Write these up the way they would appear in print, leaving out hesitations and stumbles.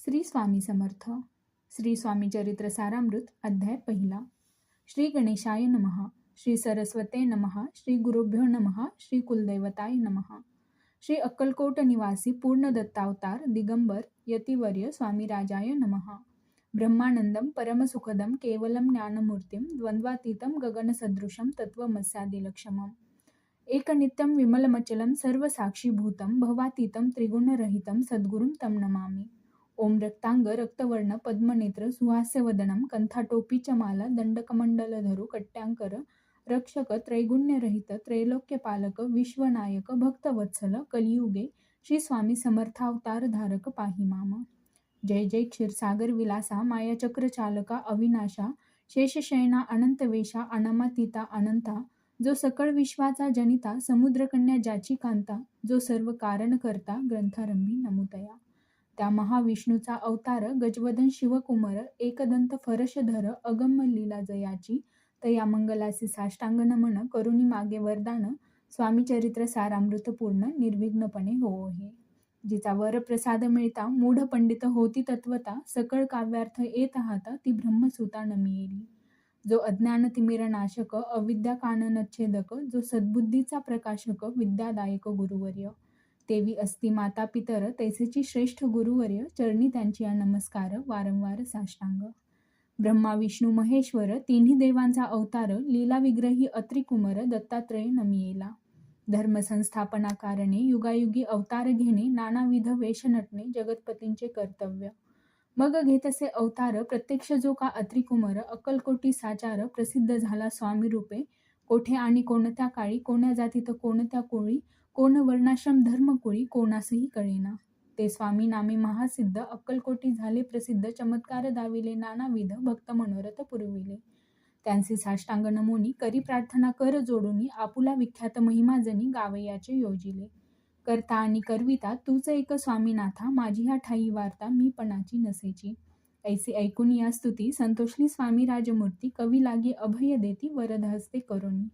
श्री स्वामी समर्थ. श्री स्वामी चरित्र सारामृत अध्याय पहिला. श्री गणेशाय नमः. श्री सरस्वते नमः. श्री गुरुभ्यो नमः. श्री कुलदैवताय नमः. श्री अक्कलकोट निवासी पूर्ण दत्तावतार दिगंबर यतिवर्य स्वामी राजाय नमः. ब्रह्मानंदम परमसुखदम केवलम ज्ञानमूर्तिम द्वंद्वातीतम गगनसदृशम तत्वमस्यादिलक्षमम एकनित्यं विमलमचलं सर्वसाक्षीभूतं भवातीतं त्रिगुणरहितं सद्गुरुं तं नमामि. ओम रक्तांग रक्तवर्ण पद्मनेत्र सुहास्यवदनं कंठाटोपी च माला दंडकमंडलधरू कट्यांकर रक्षक त्रैगुण्यरहित त्रैलोक्यपालक विश्वनायक भक्तवत्सल कलियुगे श्री स्वामी समर्थावतार धारक पाही माम. जय जय क्षीरसागर विलासा मायाचक्र चालका अविनाशा शेषशयना अनंतवेशा अनामातीता अनंता जो सकळ विश्वाचा जनिता समुद्रकन्या ज्याची कांता जो सर्व कारण करता ग्रंथारंभी नमुतया. त्या महाविष्णूचा अवतार गजवदन शिवकुमार एकदंत फरशधर अगम्य लीला जयाची तया मंगलासी साष्टांग नमन करुणी मागे वरदान स्वामी चरित्र सारामृत पूर्ण निर्विघ्नपणे हो हे. जिचा वरप्रसाद मिळता मूढ पंडित होती तत्वता सकळ काव्यार्थ येत हाता ती ब्रह्मसुता नमियेली. जो अज्ञान तिमिर नाशक अविद्या काननच्छेदक जो सद्बुद्धीचा प्रकाशक विद्यादायक गुरुवर्य तेवी असती माता पितर तैसेची श्रेष्ठ गुरुवर्य चरणी त्यांची नमस्कार वारंवार साष्टांग. ब्रह्मा विष्णू महेश्वर तिन्ही देवांचा अवतार लीला विग्रही अत्रिकुमार दत्तात्रय नमियेला. धर्म संस्थापना कारणे युगायुगी अवतार घेणे नानाविध वेश नटणे जगतपतींचे कर्तव्य. मग घेतसे अवतार प्रत्यक्ष जो का अत्रिकुमार अक्कलकोटी साचार प्रसिद्ध झाला स्वामी रूपे कोठे आणि कोणत्या काळी कोण्या जातीत कोणत्या कोळी कोण वर्णाश्रम धर्मकुळी कोणासही कळेना. ते स्वामी नामे महासिद्ध अक्कलकोटी झाले प्रसिद्ध चमत्कार दाविले नानाविध भक्त मनोरथ पुरविले. त्यांचे साष्टांग नमोनी करी प्रार्थना कर जोडूनी आपुला विख्यात महिमाजनी गावयाचे योजिले. करता आणि करविता तूच एक स्वामीनाथा माझी ह्या ठाई वार्ता मी पणाची नसेची. ऐसे ऐकून या स्तुती संतोषली स्वामी राजमूर्ती कवी लागी अभय देती वरद हस्ते करुणी.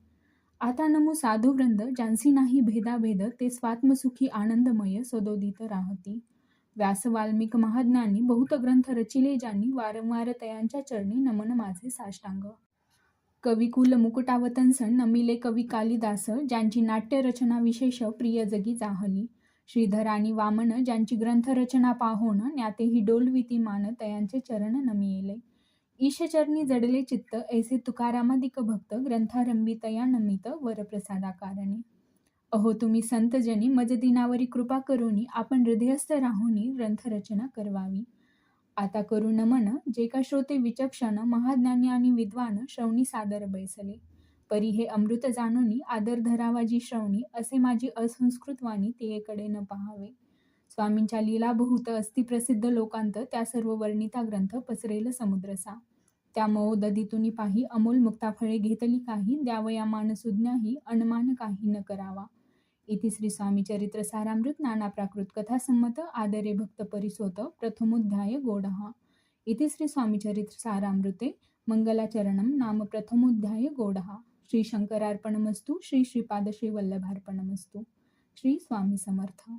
आता नमो साधू वृंद ज्यांसी नाही भेदाभेद ते स्वात्मसुखी आनंदमय सदोदित राहती. व्यास वाल्मिक महाज्ञानी बहुत ग्रंथ रचिले ज्यांनी वारंवार तयांच्या चरणी नमन माझे साष्टांग. कविकुल मुकुटावतंसन नमिले कवी कालिदास ज्यांची नाट्य रचना विशेष प्रिय जगी जाहली. श्रीधर आणि वामन ज्यांची ग्रंथरचना पाहोन ज्ञातेही डोलविती मान तयांचे चरण नमियेले. ईशचरणी जडले चित्त ऐसे तुकारामादिक भक्त ग्रंथारंभी तया नमित वरप्रसादा कारणे. अहो तुम्ही संतजनी मज दिनावरी कृपा करुनी आपण हृदयस्थ राहुनी ग्रंथरचना करवावी. आता करू नमन जे का श्रोते विचक्षण महाज्ञानी आणि विद्वान श्रवणी सादर बैसले. परी हे अमृत जाणूनी आदर धरावा जी श्रवणी असे माझी असंस्कृत वाणी तियेकडे न पहावे. स्वामींच्या लीला बहुत अस्ति प्रसिद्ध लोकांत त्या सर्व वर्णिता ग्रंथ पसरेल समुद्रसा. त्या मओदधीतुनी पाही अमोल मुक्ताफळे घेतली काही द्यावया मान सुज्ञाही अनमान काही न करावा. इति श्री स्वामी चरित्र सारामृत नाना प्राकृत कथा संमत आदरे भक्त परिसोत प्रथमोध्याय गोडहा. इति श्री स्वामी चरित्र सारामृते मंगलाचरणम नाम प्रथमोध्याय गोडहा. श्री शंकरार्पणमस्तु. श्री श्रीपाद श्री वल्लभार्पणमस्तु. श्री स्वामी समर्थ.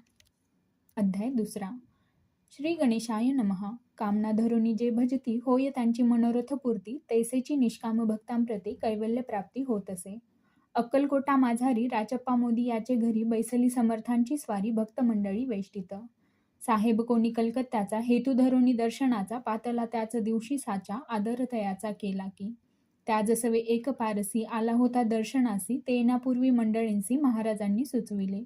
अध्याय दुसरा. श्री गणेशाय नमः. कामना धरुनी जे भजती होय त्यांची मनोरथ पूर्ती तैसेची निष्काम भक्तांप्रती कैवल्य प्राप्ती होत असे. अक्कलकोटा माझारी राचप्पा मोदी याचे घरी बैसली समर्थांची स्वारी भक्त मंडळी वेष्टित. साहेब कोणी कलकत्त्याचा हेतू धरुनी दर्शनाचा पातला त्याच दिवशी साचा आदर तयाचा केला की. त्याजसवे एक पारसी आला होता दर्शनासी ते येण्यापूर्वी मंडळींसी महाराजांनी सुचविले.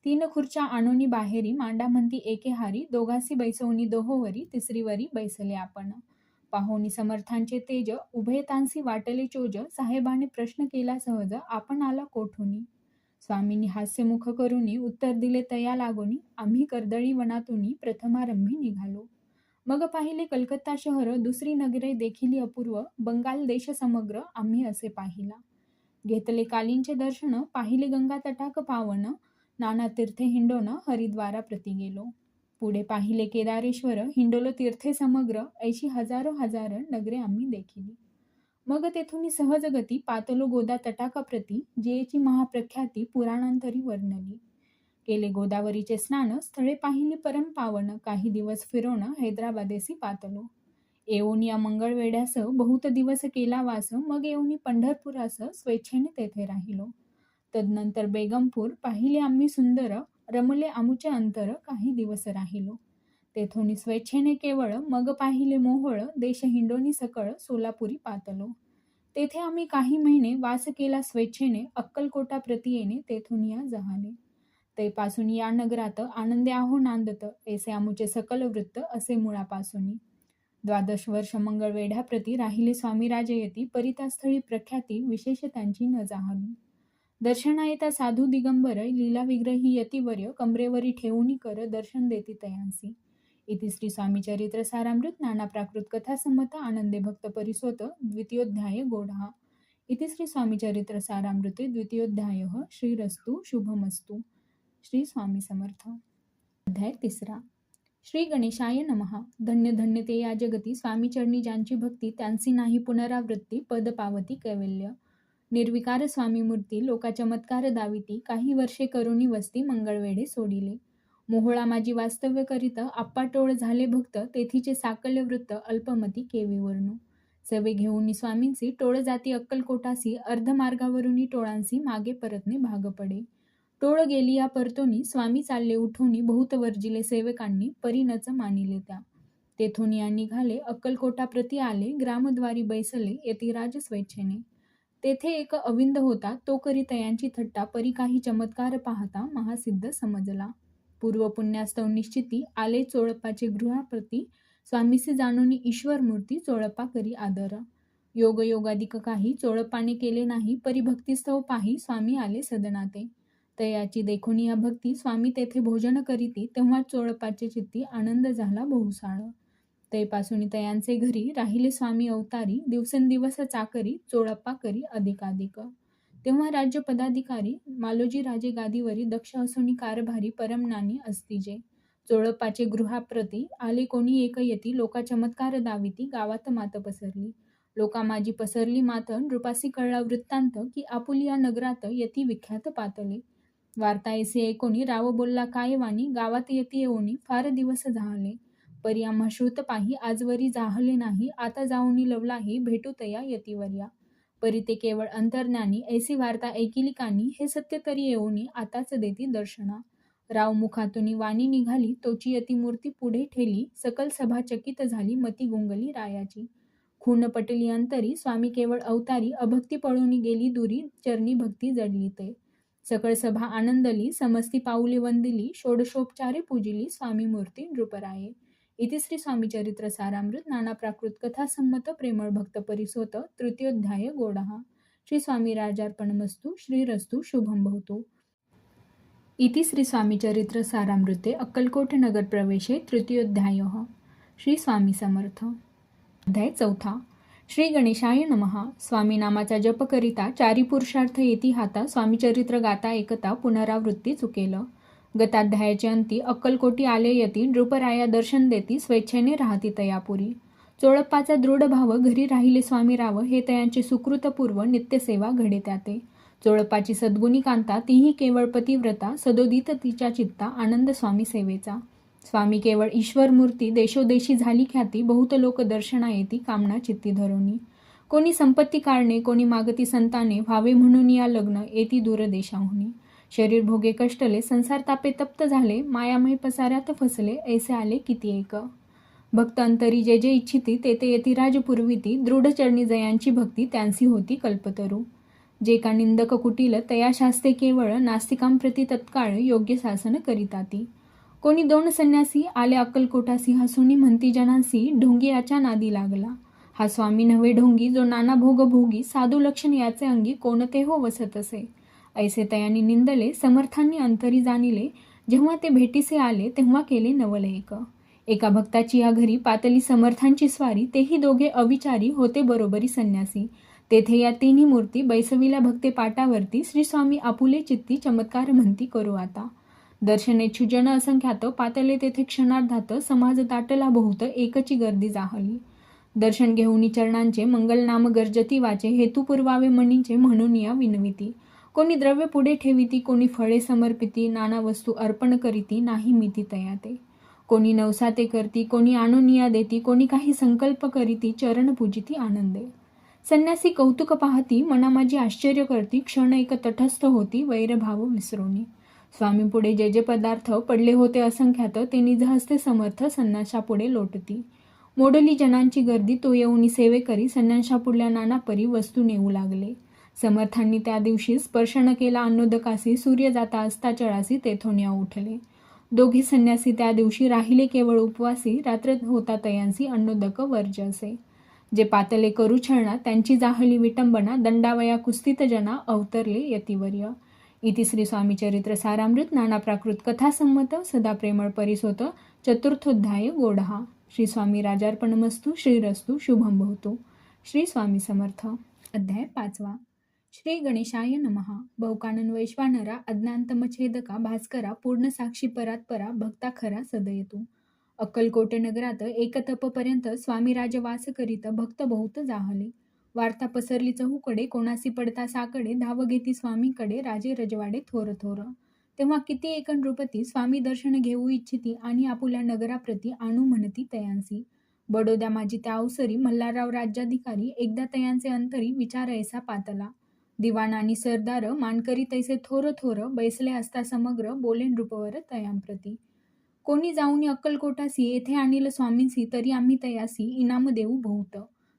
3 खुर्च्या आणोनी बाहेरी मांडा म्हणती एके हारी दोघासी बैसवणी दोहोवरी तिसरीवरी बैसले आपण. पाहोनी समर्थांचे तेज उभयतांसी वाटले चोज साहेबाने प्रश्न केला सहज आपण आला कोठुनी. स्वामींनी हास्यमुख करुनी उत्तर दिले तया लागोनी आम्ही कर्दळी वनातुनी प्रथमारंभी निघालो. मग पाहिले कलकत्ता शहर दुसरी नगरे देखिली अपूर्व बंगाल देश समग्र आम्ही असे पाहिला. घेतले कालींचे दर्शन पाहिले गंगा तटाक पावन नाना तीर्थे हिंडोन हरिद्वारा प्रति गेलो. पुढे पाहिले केदारेश्वर हिंडोलो तीर्थे समग्र ऐशी हजारो हजार नगरे आम्ही देखिली. मग तेथून सहज गती पातलो गोदा तटाका प्रति जेची महाप्रख्याती पुराणांतरी वर्णली. केले गोदावरीचे स्नान, स्थळे पाहिली परम पावन, काही दिवस फिरोन हैदराबादेसी पातलो. येऊन या मंगळवेढ्यास बहुत दिवस केला वास, मग येऊन पंढरपुरास स्वेच्छेने तेथे राहिलो. तदनंतर बेगमपूर पाहिले आम्ही सुंदर, रमले आमुचे अंतर, काही दिवस राहिलो. तेथून स्वेच्छेने केवळ, मग पाहिले मोहोळ, देश हिंडोनी सकळ, सोलापुरी पातलो. तेथे आम्ही काही महिने वास केला स्वेच्छेने, अक्कलकोटा प्रति येणे तेथून या जहाले. ते पासून या नगरात आनंदे आहो नांदत, ऐसे आमुचे सकल वृत्त असे मुळापासून. 12 वर्ष मंगळवेढ्याप्रती राहिले स्वामी राजयती, परितास्थळी प्रख्याती विशेष त्यांची न जाहली. दर्शना येता साधू दिगंबर, लीला विग्रही यतिवर्य, कमरेवरी ठेवूनी कर, दर्शन देती तयांसी. इति श्री स्वामी चरित्र सारामृत नाना प्राकृत कथा संमत आनंदे भक्त परिसोत द्वितीयोध्याय गोढा. इति श्री स्वामी चरित्र सारामृते द्वितीयोध्यायः. श्रीरस्तु शुभमस्तु. श्री स्वामी समर्थ. अध्याय 3. श्री गणेशाय नमः. धन्य धन्य ते या जगती, स्वामी चरणी ज्यांची भक्ती, त्यांची नाही पुनरावृत्ती, पद पावती कैवल्य. निर्विकार स्वामी मूर्ती, लोका चमत्कार दाविती, काही वर्षे करुणी वस्ती, मंगळवेढे सोडिले. मोहोळा माझी वास्तव्य करीत, आप्पाटोळ झाले भक्त, तेथीचे साकल्य वृत्त अल्पमती केवी वर्णू. सवे घेऊन स्वामींची टोळ जाती अक्कलकोटासी, अर्धमार्गावरुनी टोळांसी मागे परतणे भाग पडे. टोळ गेली या परतोनी, स्वामी चालले उठोनी, बहुत वर्जिले सेवकांनी, परीनच मानिले त्या. तेथून या निघाले, अक्कलकोटा प्रति आले, ग्रामद्वारी बैसले, यतिराज स्वेच्छेने. तेथे एक अविंद होता, तो करी तयांची थट्टा, परी काही चमत्कार पाहता, महासिद्ध समजला. पूर्व पुण्यास्तव निश्चिती, आले चोळप्पाचे गृहाप्रती, स्वामीसी जाणूनी ईश्वर मूर्ती, चोळप्पा करी आदर. योग योगादिक काही चोळप्पाने केले नाही, परी भक्तिस्तव पाही, स्वामी आले सदनाते. तयाची देखून या भक्ती, स्वामी तेथे भोजन करीती, तेव्हा चोळप्पाचे चित्ती आनंद झाला बहुसाळ. तैपासून तयांचे घरी राहिले स्वामी अवतारी, दिवसेंदिवस चाकरी, चोळप्पा करी अधिकाधिक. तेव्हा राज्य पदाधिकारी, मालोजी राजे गादीवरी, दक्ष असोनी कारभारी, परमनानी असतीजे. चोळप्पाचे गृहाप्रती आले कोणी एक यती, लोका चमत्कार दाविती, गावात मात पसरली. लोका माझी पसरली मात, नृपासी कळला वृत्तांत, की आपुलिया नगरात यती विख्यात पातले. वार्ता ऐसी ऐकोनी, राव बोलला काय वाणी, गावात यती येऊनी फार दिवस झाले. परी आम्हा श्रुत पाही, आजवरी जाहले नाही, आता जाऊनी लवलाही, भेटू तया यतिवर्या. परी ते केवळ अंतर्ज्ञानी, ऐसी वार्ता ऐकिली कानी, हे सत्य तरी येऊनी आताच देती दर्शना. राव मुखातून वाणी निघाली, तोची यतिमूर्ती पुढे ठेली, सकल सभा चकित झाली, मती गुंगली रायाची. खून पटली अंतरी, स्वामी केवळ अवतारी, अभक्ती पळून गेली दुरी, चरणी भक्ती जडली ते. सकळ सभा आनंदली, समस्ती पाऊली वंदिली, षोडशोपचारे पूजिली, स्वामी मूर्ती नृपराये. इति श्री स्वामी चरित्र सारामृत नाना प्राकृत कथा संमत प्रेमळ भक्त परिसोत तृतीयोध्याय गोडहा. श्री स्वामी राजार्पणमस्तु. श्रीरस्तु शुभम भवतु. इति श्री स्वामी चरित्र सारामृते अक्कलकोट नगर प्रवेशे तृतीयोध्यायः. श्री स्वामी समर्थ. अध्याय 4. श्री गणेशाय नमः. स्वामी नामाचा जप करिता, चारी पुरुषार्थ येती हाता, स्वामी चरित्र गाता ऐकता, पुनरावृत्ती चुकेल. गताध्यायाचे अंती, अक्कलकोटी आले यती, नृपराया दर्शन देती, स्वेच्छेने राहती तयापुरी. चोळप्पाचा दृढ भाव, घरी राहिले स्वामी राव, हे तयांचे सुकृतपूर्व, नित्यसेवा घडे त्याते. चोळप्पाची सद्गुणी कांता, तीही केवळ पतिव्रता, सदोदित तिच्या चित्ता, आनंद स्वामी सेवेचा. स्वामी केवळ ईश्वर मूर्ती, देशोदेशी झाली ख्याती, बहुत लोक दर्शना येती, कामना चित्ती धरोनी. कोणी संपत्ती काढणे, कोणी मागती संताने, व्हावे म्हणून या लग्न, येती दूर देशाहुनी. शरीर भोगे कष्टले, संसार तापे तप्त झाले, मायामय पसाऱ्यात फसले, ऐसे आले किती एक. भक्त अंतरी जे जे इच्छिती, ते ते यतिराज पुरविती, दृढ चरणी जयांची भक्ती, त्यांसी होती कल्पतरू. जे का निंदक कुटील, तया शास्ते केवळ, नास्तिकांप्रती तत्काळ योग्य शासन करिताती. कोणी 2 संन्यासी आले अक्कलकोटासी, हसुनी म्हणती जनांसी, ढोंगी याच्या नादी लागला. हा स्वामी नव्हे ढोंगी, जो नाना भोग भोगी, साधू लक्षण याचे अंगी, कोणते हो वसत असे. ऐसे तयानी निंदले, समर्थांनी अंतरी जाणिले, जेव्हा ते भेटीसे आले, तेव्हा केले नवल एक. एका भक्ताची या घरी पातली समर्थांची स्वारी, तेही दोघे अविचारी होते बरोबरी संन्यासी. तेथे या तिन्ही मूर्ती बैसविल्या भक्ते पाटावरती, श्री स्वामी आपुले चित्ती, चमत्कार म्हणती करू आता. दर्शनेच्छू जन असंख्यात, पातले तेथे क्षणार्धात, समाज दाटला बहुत, एकची गर्दी जाहली. दर्शन घेऊनी चरणांचे, मंगल नाम गर्जती वाचे, हेतू पुरवावे मनीचे, म्हणून या विनविती. कोणी द्रव्य पुढे ठेविती, कोणी फळे समर्पिती, नाना वस्तू अर्पण करीती, नाही मिती तयाते. कोणी नवसाते करती, कोणी आणुनिया देती, कोणी काही संकल्प करीती, चरण पूजिती आनंदे. संन्यासी कौतुक पाहती, मना माझी आश्चर्य करती, क्षण एक तटस्थ होती, वैरभाव विसरोनी. स्वामी पुढे जे जे पदार्थ पडले होते असंख्यात, ते निजहस्ते समर्थ संन्याशापुढे लोटती. मोडली जनांची गर्दी, तो येऊनी सेवे करी, संन्याशापुढल्या नाना परी वस्तू नेऊ लागले. समर्थांनी त्या दिवशी स्पर्श न केला अन्नोदकासी, सूर्य जाता असता चळासी, तेथोनिया उठले. दोघे संन्यासी त्या दिवशी राहिले केवळ उपवासी, रात्र होता तयांसी, अन्नोदक वर्जसे. जे पातले करू छळना, त्यांची जाहली विटंबना, दंडावया कुस्तित जना, अवतरले यतिवर्य. इति श्री स्वामी चरित्र सारामृत नाना प्राकृत कथा संमत, सदा प्रेमळ परिसोत, चतुर्थोध्याय गोडहा. श्री स्वामी राजार्पणमस्तु. श्रीरस्तु. शुभम भवतु. श्री स्वामी समर्थ. अध्याय 5. श्री गणेशाय नमः. बहुकानन वैश्वानरा, अज्ञानतमछेदका भास्करा, पूर्ण साक्षी परात्परा, भक्ता खरा सदयतु. अक्कलकोट नगरात एक तपपर्यंत स्वामी राजवास करीत, भक्त बहुत जाहले. वार्ता पसरली चहूकडे, कोणासी पडता साकडे, धाव घेती स्वामीकडे, राजे रजवाडे थोर थोर. तेव्हा किती एक नृपती, स्वामी दर्शन घेऊ इच्छिती, आणि आपुल्या नगराप्रती आणू म्हणती तयांसी. बडोद्या माझी त्या अवसरी, मल्हारराव राज्याधिकारी, एकदा तयांचे अंतरी विचारयसा पातला. दिवाण आणि सरदार मानकरी तैसे थोर थोर, बैसले असता समग्र, बोले नृपवर तयांप्रती. कोणी जाऊनी अक्कलकोटासी, येथे आणील स्वामींसी, तरी आम्ही तयासी इनाम देऊ बहुत.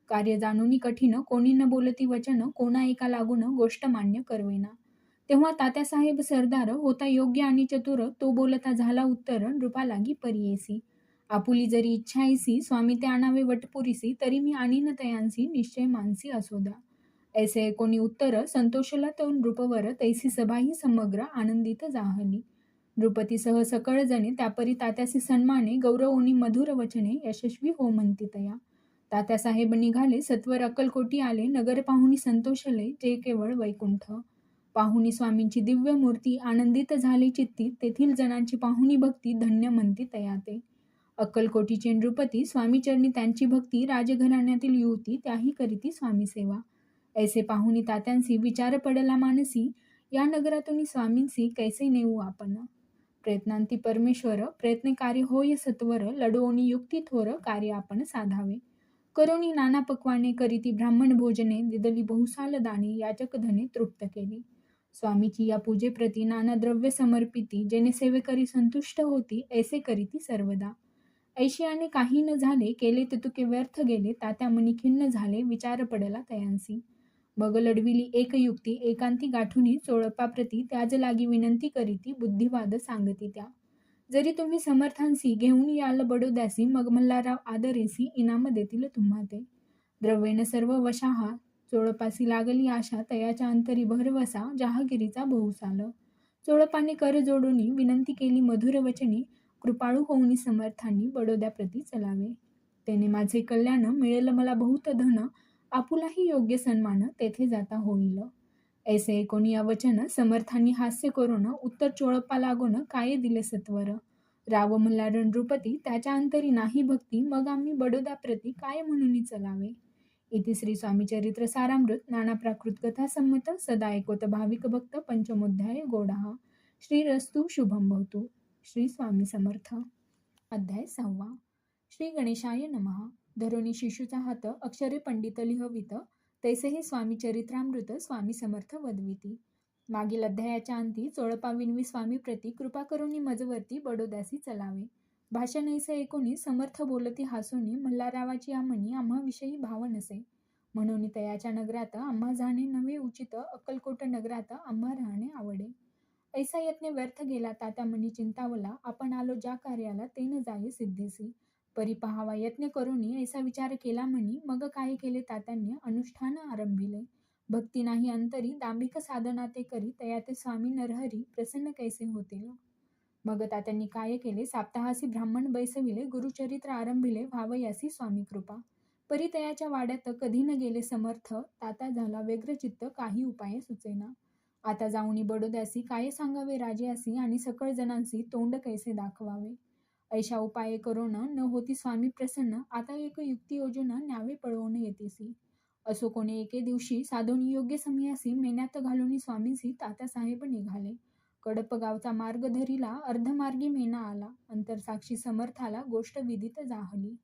कार्य जाणूनी कठीण, कोणी न बोलती वचन, कोणा एका लागून गोष्ट मान्य करवेना. तेव्हा तात्यासाहेब सरदार होता योग्य आणि चतुर, तो बोलता झाला उत्तर, नृपा लागी परियेसी. आपुली जरी इच्छाईसी, स्वामी ते आणावे वटपुरीसी, तरी मी आणीन तयांसी, निश्चय मानसी असो द्या. ऐसे कोणी उत्तर, संतोषला तो नृपवर, तैसी सभाही समग्र आनंदित जाहली. नृपतीसह सकळ जणे, त्यापरी तात्यासी सन्माने, गौरवोनी मधुर वचने, यशस्वी हो म्हणती तया. तात्यासाहेब निघाले, सत्वर अक्कलकोटी आले, नगर पाहुणी संतोषले, जे केवळ वैकुंठ. पाहुणी स्वामींची दिव्य मूर्ती, आनंदित झाले चित्ती, तेथील जनांची पाहुणी भक्ती, धन्य म्हणती तयाते. अक्कलकोटीचे नृपती, स्वामीचरणी त्यांची भक्ती, राजघराण्यातील युवती, त्याही करीती स्वामी सेवा. ऐसे पाहुणी तात्यांसी, विचार पडला मानसी, या नगरातून स्वामींसी कैसे नेऊ आपण. प्रयत्नांती परमेश्वर, प्रयत्न कार्य होय सत्वर, लढवोनी युक्ती थोर, कार्य आपण साधावे. करोनी नाना पक्वाने, करीती ब्राह्मण भोजने, दिदली बहुसाल दाणे, याचक धने तृप्त केली. स्वामीची या पूजेप्रती नाना द्रव्य समर्पिती, जेणे सेवेकरी संतुष्ट होती, ऐसे करीती सर्वदा. ऐशियाने काही न झाले, केले ते तुके व्यर्थ गेले, तात्या मनी खिन्न झाले, विचार पडला तयांसी. मग लढविली एक युक्ती, एकांती गाठुनी चोळपाप्रती, त्याज लागी विनंती करीती, बुद्धिवाद सांगती त्या. जरी तुम्ही समर्थांसी घेऊन याल बडोद्यासी, मग मल्हारराव आदरेसी, इनाम देतील तुम्हा ते. द्रव्येन सर्व वशाहा, चोळपासी लागली आशा, तयाच्या अंतरी भरवसा, जहागिरीचा बहुसाल. चोळपाने कर जोडूनी विनंती केली मधुर वचनी, कृपाळू होऊनी समर्थांनी बडोद्याप्रती चलावे. त्याने माझे कल्याण, मिळेल मला बहुत धन, आपुलाही योग्य सन्मान, तेथे जाता होईल. ऐसे कोणी अवचन, समर्थांनी हास्य करून, उत्तर चोळपा लागून, काय दिले सत्वर. राव मल्हार नृपती, त्याच्या अंतरी नाही भक्ती, मग आम्ही बडोद्याप्रती काय म्हणून चलावे. इति श्री स्वामी चरित्र सारामृत नाना प्राकृत कथा संमत, सदा ऐकोत भाविक भक्त, पंचमोध्याय गोडहा. श्रीरस्तु. शुभम भवतु. श्री स्वामी समर्थ. अध्याय 6. श्री गणेशाय नमः. धरोनी शिशूचा हात, अक्षरे पंडित लिहवित, तैसे हे स्वामी चरित्रामृत स्वामी समर्थ वदविती. मागील अध्यायाच्या अंती चोळपा विनवी स्वामी प्रती, कृपा करुणी मजवर्ती, बडोद्यासी चलावे. भाषण ऐसे ऐकोनी समर्थ बोलती हासोनी, मल्हाररावाची आमनी आम्हाविषयी भाव नसे. म्हणून तयाच्या नगरात आम्हा जाणे नव्हे उचित, अक्कलकोट नगरात आम्हा राहणे आवडे. ऐसा यत्न व्यर्थ गेला तात्या मनी चिंतावला, आपण आलो ज्या कार्याला ते न जाये सिद्धेसी. परी पहावा यत्न करुनी ऐसा विचार केला म्हणी, मग काय केले तात्यांनी अनुष्ठान आरंभिले. भक्ती नाही अंतरी, दांभिक साधना ते करी, तयाते स्वामी नरहरी प्रसन्न कैसे होतील. मग तात्यांनी काय केले, साप्ताहासी ब्राह्मण बैसविले, गुरुचरित्र आरंभिले, व्हावयासी स्वामी कृपा. परी तयाच्या वाड्यात कधी न गेले समर्थ, ताता झाला व्यग्रचित्त, काही उपाय सुचेना. आता जाऊनी बडोद्यासी, काय सांगावे राजेयासी, आणि सकळ जणांसी तोंड कैसे दाखवावे. ऐशा उपाय करून न होती स्वामी प्रसन्न, आता एक युक्ती योजना न्यावे पळवून येतेसी. असो कोणी एके दिवशी साधोनी योग्य समयासी मेन्यात घालून स्वामींसी तात्यासाहेब निघाले. कडप गावचा मार्ग धरिला, अर्धमार्गी मेना आला. अंतरसाक्षी समर्थाला गोष्ट विदित जाहली.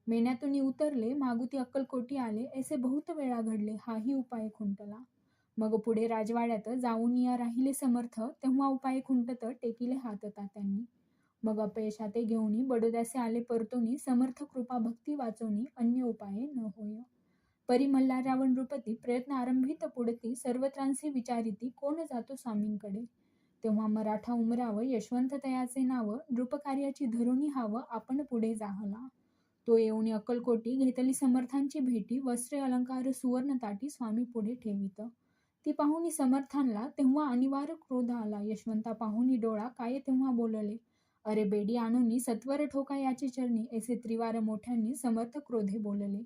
मेन्यातून उतरले, मागुती अक्कलकोटी आले, ऐसे बहुत वेळा घडले, हाही उपाय खुंटला. मग पुढे राजवाड्यात जाऊन या राहिले समर्थ, तेव्हा उपाय खुंटत टेकिले हात तात्यांनी. मग अपयशाते घेऊनी बडोद्यासे आले परतोनी, समर्थ कृपा भक्ती वाचोनी, अन्य उपाय न होय. परी मल्हारराव नृपती प्रयत्न आरंभित पुढती, सर्वत्रांसी विचारिती, कोण जातो स्वामींकडे. तेव्हा मराठा उमराव यशवंत तयाचे नाव, नृपकार्याची धरुणी हाव, आपण पुढे जाहला. तो येऊन अक्कलकोटी घेतली समर्थांची भेटी, वस्त्रे अलंकार सुवर्ण ताटी स्वामी पुढे ठेवित. ती पाहुनी समर्थांना तेव्हा अनिवार्य क्रोध आला. यशवंता पाहुनी डोळा काय तेव्हा बोलले, अरे बेडी आणूनी सत्वर ठोका याचे चरणी, ऐसे त्रिवार मोठ्यांनी समर्थ क्रोधे बोलले.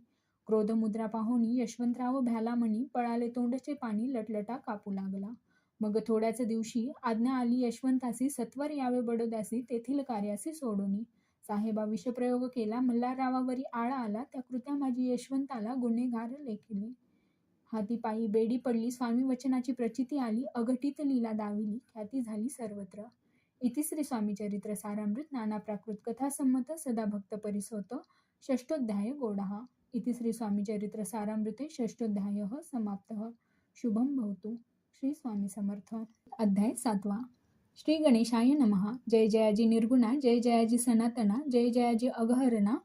क्रोध मुद्रा पाहुनी यशवंतराव भ्याला म्हणी, पळाले तोंडचे पाणी, लटलटा कापू लागला. मग थोड्याच दिवशी आज्ञा आली यशवंतासी, सत्वर यावे बडोद्यासी, तेथील कार्यासी सोडूनी. साहेबा विषप्रयोग केला, मल्हाररावावरी आळा आला, त्या कृत्या माझी यशवंताला गुन्हेगार लेखिले. हाती पायी बेडी पडली, स्वामी वचनाची प्रचिती आली, अघटित लीला दाविली, ख्याती झाली सर्वत्र. इति श्री स्वामी चरित्र सारामृत नाना प्राकृत कथा संमत सदा भक्त परिसोत षष्ठोध्याय गोडहा. इति श्री स्वामी चरित्र सारामृते षष्ठोध्यायः समाप्तः. शुभम भवतु. श्री स्वामी समर्थ. अध्याय 7. श्री गणेशाय नमः. जय जयाजी निर्गुणा, जय जयाजी सनातना, जय जयाजी अगहरणा,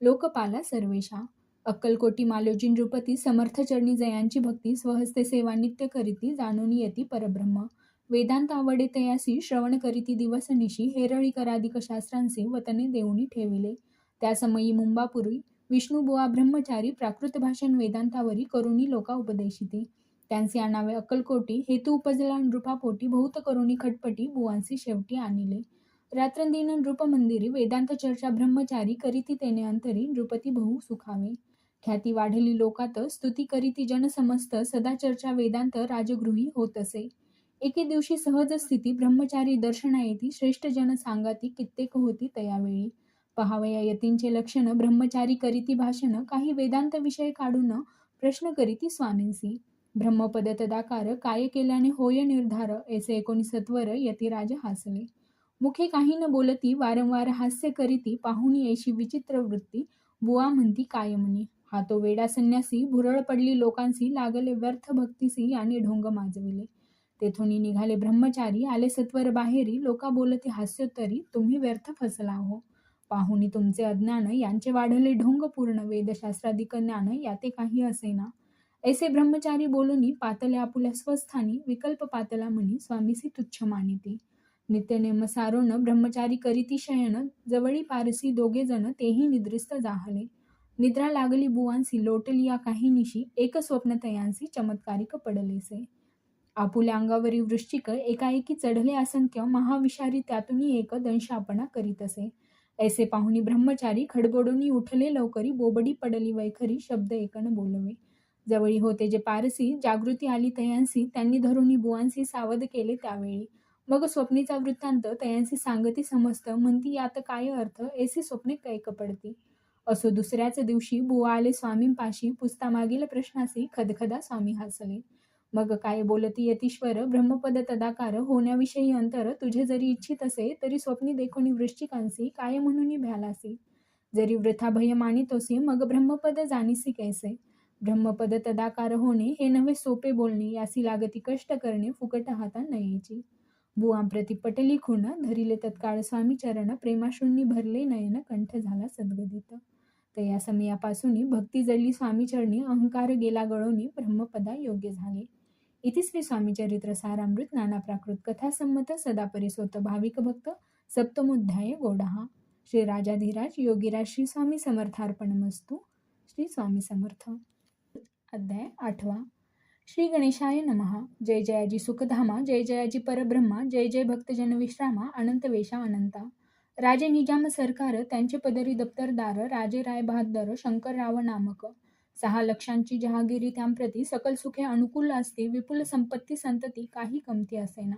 लोकपाला सर्वेशा. अक्कलकोटी मालोजी नृपती समर्थ चरणी जयांची भक्ती, स्वहस्ते सेवा नित्य करीती, जाणून येती परब्रह्म. वेदांत आवडे तयासी, श्रवण करीती दिवस निशी, हेरळी कराधिक शास्त्रांसी, वतने देऊनी ठेविले. त्या समयी मुंबापुरी विष्णुबुवा ब्रह्मचारी, प्राकृत भाषण वेदांतावरी करुणी लोका उपदेशिती. त्यांचे आणावे अक्कलकोटी, हेतू उपजला नृपापोटी, बहुत करुणी खटपटी, बुवांसी शेवटी आणिले. रात्रंदिन नृप मंदिरी, वेदांत चर्चा ब्रह्मचारी, करीती तेने अंतरी, नृपती बहु सुखावे. ख्याती वाढली लोकात, स्तुती करीती जन समस्त, सदा चर्चा वेदांत राजगृही होत असे. एके दिवशी सहज स्थिती, ब्रह्मचारी दर्शना येती, श्रेष्ठ जन सांगाती, कित्येक होती तयावेळी. पहावया यतींचे लक्षण, ब्रह्मचारी करीती भाषण, काही वेदांत विषय काढून प्रश्न करीती स्वामींसी. ब्रह्मपद तदाकार, काय केल्याने होय निर्धार, ऐसे 19 यतिराज हासले. मुखे काही न बोलती, वारंवार हास्य करीती, पाहुणी ऐशी विचित्र वृत्ती, बुवा म्हणती काय म्हणी. हा तो वेडा संन्यासी, भुरळ पडली लोकांसी, लागले व्यर्थ भक्तीसी, आणि ढोंग माजविले. तेथून निघाले ब्रह्मचारी, आले सत्वर बाहेरी, लोका बोलती हास्योत्तरी, तुम्ही व्यर्थ फसला हो. पाहुणी तुमचे अज्ञान, यांचे वाढले ढोंग पूर्ण, वेदशास्त्राधिक ज्ञान, याते काही असेना. ऐसे ब्रह्मचारी बोलूनी, पातले आपुल्या स्वस्थानी, विकल्प पातला म्हणी, स्वामीसी तुच्छ मानिती. नित्यनेम सारोन ब्रह्मचारी करीती शयन, जवळी पारसी दोघे जण, तेही निद्रिस्त जाहले. निद्रा लागली बुवांसी, लोटली या काही निशी, एक स्वप्न तयांसी, चमत्कारिक पडलेसे. आपुल्या अंगावरी वृश्चिक, एकाएकी चढले असंख्य, महाविषारी त्यातून एक दंशापणा करीत असे. ऐसे पाहुणी ब्रह्मचारी, खडबडूनी उठले लवकरी, बोबडी पडली वैखरी, शब्द एकन बोलवे. जवळी होते जे पारसी, जागृती आली तयांसी, त्यांनी धरुणी बुवांसी सावध केले त्यावेळी. मग स्वप्नीचा वृत्तांत तयांसी सांगती समस्त, म्हणती यात काय अर्थ, ऐसे स्वप्ने कैक पडती. असो दुसऱ्याच दिवशी बुवा आले स्वामींपाशी, पुसता मागील प्रश्नासी, खदखदा स्वामी हसले. मग काय बोलती यतीश्वर, ब्रह्मपद तदाकार, होण्याविषयी अंतर, तुझे जरी इच्छित असे, तरी स्वप्नी देखोनी वृश्चिकांसी, काय म्हणून भ्यालासी. जरी वृथा भय मानितोसी, मग ब्रह्मपद जाणीसी कैसे. ब्रह्मपद तदाकार होणे, हे नव्हे सोपे बोलणे, यासी लागती कष्ट करणे, फुकट हाता नयेची. बुवांप्रती पटली खूण, धरिले तत्काळ स्वामी चरण, प्रेमाश्रूंनी भरले नयन, कंठ झाला सद्गदित. तया समयापासून भक्ती जडली स्वामी चरणी, अहंकार गेला गळोनी, ब्रह्मपदा योग्य झाले. इति श्री स्वामी चरित्र सारामृत नाना प्राकृत कथा संमत सदा परिसोत भाविक भक्त सप्तमोध्याय गोडहा. श्री राजाधिराज योगीराज श्री स्वामी समर्थार्पणमस्तु. श्री स्वामी समर्थ. अध्याय 8. श्री गणेशाय नमः. जय जयाजी सुखधामा, जय जयाजी परब्रह्मा, जय जय भक्तजन विश्रामा, अनंत वेशा अनंता. राजे निजाम सरकार, त्यांचे पदरी दप्तरदार, राजे राय बहादर शंकरराव नामक. 6 लक्षांची जहागिरी त्यांप्रती, सकल सुखे अनुकूल असते, विपुल संपत्ती संतती, काही कमती असेना.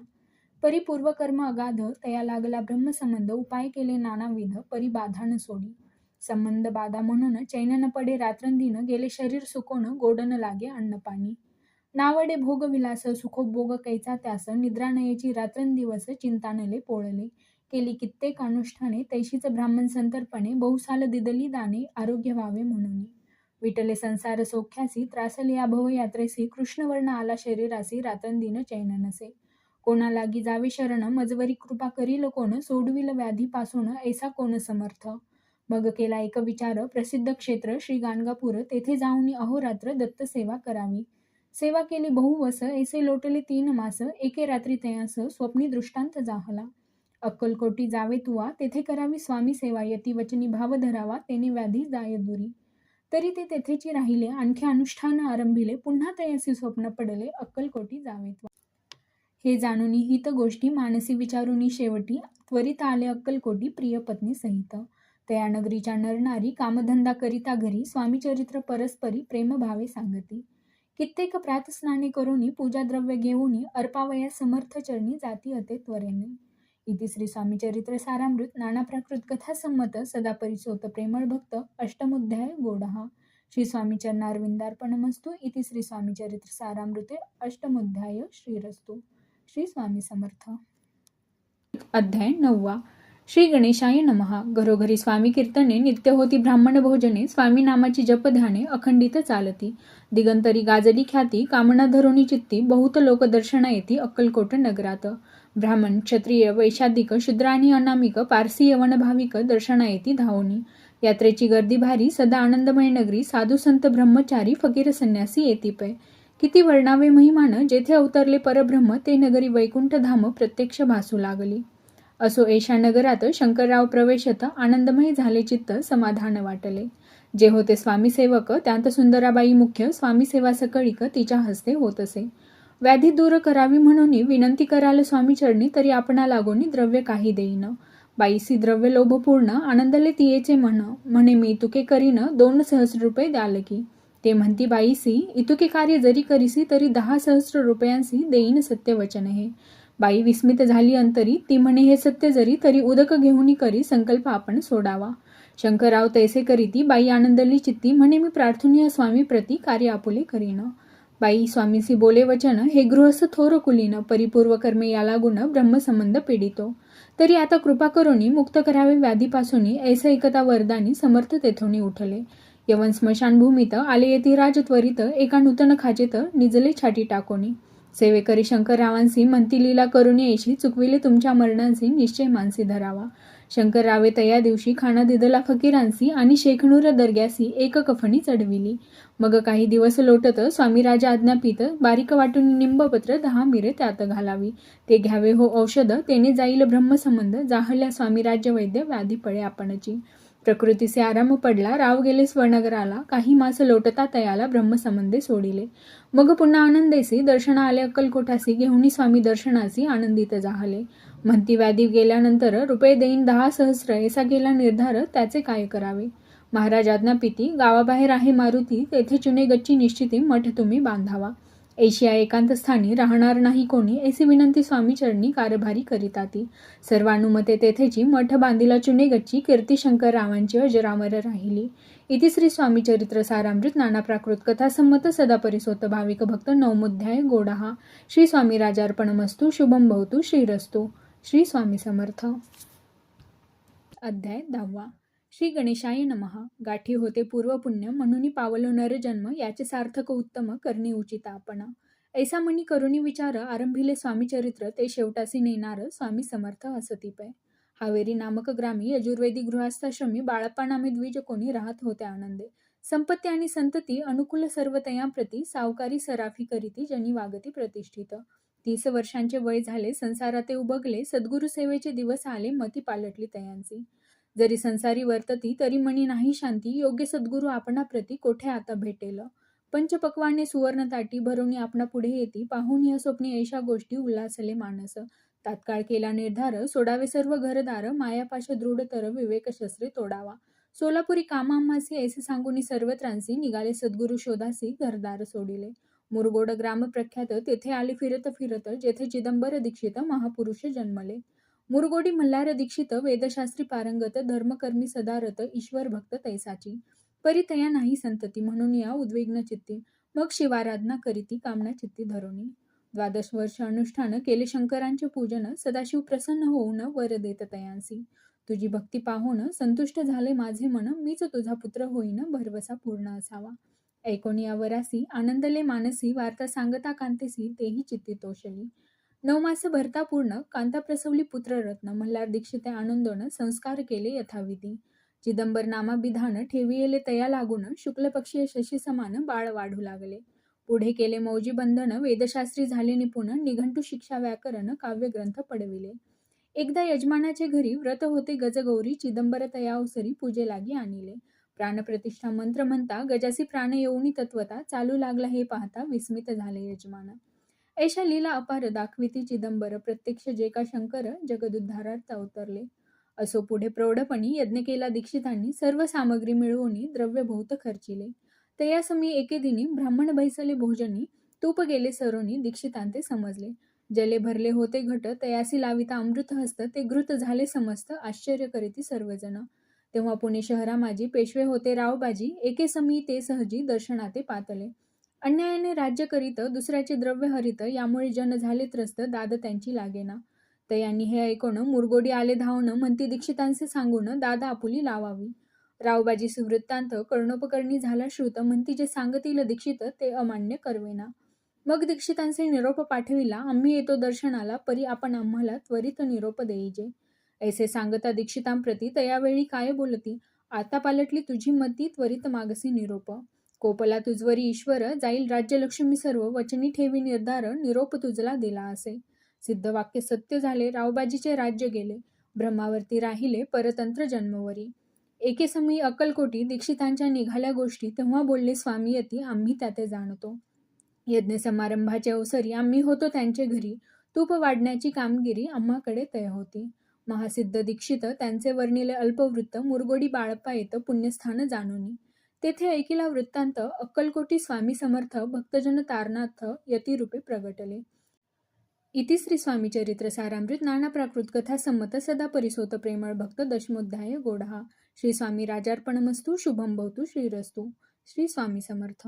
परिपूर्व कर्म अगाध, तया लागला ब्रह्मसंबंध, उपाय केले नानाविध, परी बाधा न सोडी. संबंध बाधा म्हणून चैन न पडे रात्रंदिन, गेले शरीर सुकोन गोड न लागे अन्नपाणी. नावडे भोगविलास सुखोपभोग कैचा त्यास, निद्रा नयेची रात्रंदिवस चिंतानले पोळले. केली कित्येक अनुष्ठाने तैशीच ब्राह्मण संतर्पणे, बहुसाल दिदली दाने आरोग्य व्हावे म्हणून. विटले संसार सौख्यासी, त्रासले या भवयात्रेसी, कृष्णवर्ण आला शरीरासी, रात्रंदिन चैन नसे. कोणा लागी जावे शरण, मजवरी कृपा करील कोण, सोडविल व्याधीपासून ऐसा कोण समर्थ. मग केला एक विचार, प्रसिद्ध क्षेत्र श्री गाणगापूर, तेथे जाऊन अहोरात्र दत्त सेवा करावी. सेवा केली बहुवस, ऐसे लोटले 3 मास, एके रात्री तयास स्वप्नी दृष्टांत जाहला. अक्कलकोटी जावे तुवा, तेथे करावी स्वामी सेवा, यती वचनी भाव धरावा, तेने व्याधी जाय दुरी. तरी ते तेथेची राहिले, आणखी अनुष्ठान आरंभिले, पुन्हा तयासी स्वप्न पडले, अक्कलकोटी जावे तुवा. हे जाणूनी हित गोष्टी मानसी विचारुनी, शेवटी त्वरित आले अक्कलकोटी प्रिय पत्नी सहित. तया नगरीच्या नरनारी, कामधंदा करिता घरी, स्वामी चरित्र परस्परी प्रेमभावे सांगती. कित्येक प्रातस्नाने करोनी, पूजा द्रव्य घेऊनी, अर्पावया समर्थ चरणी जाती अते त्वरेने. इति श्री स्वामी चरित्र सारामृत नाना प्राकृत कथा संमत, सदा परिसोत प्रेमळ भक्त, अष्टमोध्याय गोडहा. श्री स्वामी चरणारविंदार्पणमस्तु. इति श्री स्वामी चरित्र सारामृते अष्टमोध्याय. श्रीरस्तु. श्री स्वामी समर्थ. अध्याय 9. श्री गणेशाय नमः. घरोघरी स्वामी कीर्तने, नित्य होती ब्राह्मण भोजने, स्वामी नामाची जप ध्याने अखंडित चालती. दिगंतरी गाजली ख्याती, कामना धरोनी चित्ती, बहुत लोक दर्शना येती अक्कलकोट नगरात. ब्राह्मण, क्षत्रिय, वैशाधिक, शूद्र आणि अनामिक, पारसी, यवन भाविक दर्शना येती धावोनी. यात्रेची गर्दी भारी, सदा आनंदमय नगरी, साधू संत ब्रह्मचारी, फकीर संन्यासी येती पै. किती वर्णावे महिमान, जेथे अवतरले परब्रह्म, ते नगरी वैकुंठ धाम प्रत्यक्ष भासू लागली. असो एषा नगरात शंकरराव प्रवेशत, आनंदमय झाले चित्त, समाधान वाटले. जे होते स्वामी सेवक, त्यांत सुंदराबाई मुख्य, स्वामी सेवा सकळीक तिच्या हस्ते होत असे. व्याधी दूर करावी म्हणून विनंती कराल स्वामी चरणी, तरी आपणा लागोनी द्रव्य काही देईन. बाईसी द्रव्य लोभपूर्ण, आनंदले तियेचे म्हणे मी तुके करीन 2 सहस्र रुपये द्याल की. ते म्हणती बाईसी, इतुके कार्य जरी करीसी, तरी 10 सहस्र रुपयांसी देईन सत्यवचन हे. बाई विस्मित झाली अंतरी, ती म्हणे हे सत्य जरी, तरी उदक घेऊनी करी, संकल्प आपण सोडावा. शंकरराव तैसे करीती, बाई आनंदली चित्ती, म्हणे मी प्रार्थनीय स्वामी प्रती कार्य आपुले करीन. बाई स्वामीसी बोले वचन, हे गृहस्थ थोर कुलीन, परिपूर्व कर्मे या लागून ब्रह्मसंबंध पीडितो. तरी आता कृपा करोनी मुक्त करावे व्याधीपासूनी, ऐसे एकता वरदानी समर्थ तेथोनी उठले. यवन स्मशानभूमीत आले येती राज त्वरित, एका नूतन खाचेत निजले छाटी टाकोनी. सेवेकरी शंकररावांसी म्हणती लीला करुणी ऐशी, चुकविले तुमच्या मरणांसी निश्चय मानसी धरावा. शंकररावे तया दिवशी खाना दिदला फकीरांसी, आणि शेखनूर दर्ग्यासी एक कफणी चढविली. मग काही दिवस लोटत स्वामी राजा आज्ञापित, बारीक वाटून निंबपत्र 10 मिरे त्यात घालावी. ते घ्यावे हो औषध, तेने जाईल ब्रह्मसंबंध, जाहल्या स्वामी राज्य वैद्य व्याधी पळे आपणची. प्रकृतीचे आराम पडला, राव गेले स्वनगराला, काही मास लोटता तयाला ब्रह्मसंबंधे सोडिले. मग पुन्हा आनंदेसी दर्शना आले अक्कलकोटासी, घेऊनी स्वामी दर्शनासी आनंदित जाहले. म्हणती व्याधी गेल्यानंतर रुपये देईन 10 सहस्र, ऐसा गेला निर्धार, त्याचे काय करावे. महाराज आज्ञापिती, गावाबाहेर आहे मारुती, तेथे चुने गच्ची निश्चिती मठ तुम्ही बांधावा. ऐशिया एकांत स्थानी राहणार नाही कोणी, ऐसी विनंती स्वामी चरणी कारभारी करिताती. सर्वानुमते तेथेची मठ बांधिला चुने गच्ची, कीर्ती शंकररावांची अजरामर राहिली. इति श्री स्वामी चरित्र सारामृत नाना प्राकृत कथा संमत, सदा परिसोत भाविक भक्त, 9मोध्याय गोडहा. श्री स्वामी राजार्पणमस्तु. शुभम भवतु. श्रीरस्तु. श्री स्वामी समर्थ. अध्याय 10. श्री गणेशाय नमः. गाठी होते पूर्वपुण्य, म्हणून पावलो नरजन्म, याचे सार्थक उत्तम करणे उचित आपण. ऐसा मनी करुणी विचार, आरंभिले स्वामी चरित्र, ते शेवटासी नेणार स्वामी समर्थ असती पै. हावेरी नामक ग्रामी यजुर्वेदी गृहस्थाश्रमी, बाळप्पा नामे द्विज कोणी राहत होते आनंदे. संपत्ती आणि संतती अनुकूल सर्वतया प्रती, सावकारी सराफी करीती जनी वागती प्रतिष्ठित. 30 वर्षांचे वय झाले, संसारात उबगले, सद्गुरु सेवेचे दिवस आले, मती पालटली तयांची. जरी संसारी वर्तती, तरी मनी नाही शांती, योग्य सद्गुरु आपणा प्रती कोठे आता भेटेल. पंचपक्वाने सुवर्ण ताटी भरवणी आपणा पुढे येती, पाहून या स्वप्नी ऐशा गोष्टी उल्हासले मानस. तात्काळ केला निर्धार, सोडावे सर्व घरदार, मायापाश दृढतर विवेक शस्त्रे तोडावा. सोलापुरी कामामासी ऐसे सांगूनी सर्वत्रांसी, निघाले सद्गुरु शोधासी घरदार सोडिले. मुरगोड ग्राम प्रख्यात, तेथे आले फिरत फिरत, जेथे चिदंबर दीक्षित महापुरुष जन्मले. मुरगोडी मल्हार दीक्षित वेदशास्त्री पारंगत धर्मकर्मी सदारत ईश्वर भक्त तैसाची परितया नाही संतती म्हणून या उद्विग्न चित्ती मग शिवाराधना करीती कामना चित्ती धरुनी 12 वर्ष अनुष्ठान केले शंकरांचे पूजन सदाशिव प्रसन्न होऊन वर देत तयांसी तुझी भक्ती पाहून संतुष्ट झाले माझे मन मीच तुझा पुत्र होईन भरवसा पूर्ण असावा ऐकोनी या वरासी आनंदले मानसी वार्ता सांगता कांतेसी तेही चित्ती तोषली 9 मास भरता पूर्ण कांता प्रसवली पुत्ररत्न मल्हार दीक्षिते आनंदोन संस्कार केले यथाविधी चिदंबर नामाभिधान ठेवियेले तया लागून शुक्ल पक्षीय शशी समान बाळ वाढू लागले पुढे केले मौजी बंधन वेदशास्त्री झाले निपुण निघंटू शिक्षा व्याकरण काव्यग्रंथ पडविले एकदा यजमानाचे घरी व्रत होते गजगौरी चिदंबर तया अवसरी पूजे लागी आणिले प्राणप्रतिष्ठा मंत्र म्हणता गजासी प्राण येऊनी तत्वता चालू लागला हे पाहता विस्मित झाले यजमान ऐशा लीला अपार दाखविती चिदंबर प्रत्यक्ष जे का शंकर जगदुद्धारार्थ अवतरले असो पुढे प्रौढपणी यज्ञ केला दीक्षितांनी सर्व सामग्री मिळवून द्रव्य बहुत खर्चिले तयासमी एके दिनी ब्राह्मण बैसले भोजनी तूप गेले सरोनी दीक्षितांते समजले जले भरले होते घट तयासी लाविता अमृत हस्त ते घृत झाले समस्त आश्चर्य करीती सर्वजण तेव्हा पुणे शहरा माझी पेशवे होते रावबाजी एके समी ते सहजी दर्शनाते पातले अन्यायाने राज्य करीत दुसऱ्याचे द्रव्य हरित यामुळे जन झाले त्रस्त दाद त्यांची लागेना तयांनी हे ऐकून मुरगोडी आले धावण म्हणती दीक्षितांचे सांगून दादा आपुली लावावी रावबाजी सुवृत्तांत कर्णोपकर्णी झाला श्रुत म्हणती जे सांगतील दीक्षित ते अमान्य करवेना मग दीक्षितांचे निरोप पाठविला आम्ही येतो दर्शनाला परी आपण आम्हाला त्वरित निरोप देईजे ऐसे सांगता दीक्षितांप्रती तयावेळी काय बोलती आता पालटली तुझी मती त्वरित मागसी निरोप कोपला तुझवरी ईश्वर जाईल राज्यलक्ष्मी सर्व वचनी ठेवी निर्धार निरोप तुझला दिला असे सिद्ध वाक्य सत्य झाले रावबाजीचे राज्य गेले ब्रह्मावरती राहिले परतंत्र जन्मवरी एके समयी अक्कलकोटी दीक्षितांच्या निघाल्या गोष्टी तेव्हा बोलले स्वामी यती आम्ही त्याते जाणतो यज्ञ समारंभाच्या अवसरी आम्ही होतो त्यांचे घरी तूप वाढण्याची कामगिरी आम्हाकडे तय होती महासिद्ध दीक्षित त्यांचे वर्णिले अल्पवृत्त मुरगोडी बाळप्पा येतं पुण्यस्थान जाणूनी तेथे ऐकिला वृत्तांत अक्कलकोटी स्वामी समर्थ भक्तजन तारनाथ यतिरूपे प्रगटले इति श्री स्वामी चरित्र सारामृत नाना प्राकृत कथा संमत सदा परिसोत प्रेमळ भक्त दशमोध्याय गोढा श्री स्वामी राजार्पणमस्तु शुभम भवतु श्रीरस्तु श्री स्वामी समर्थ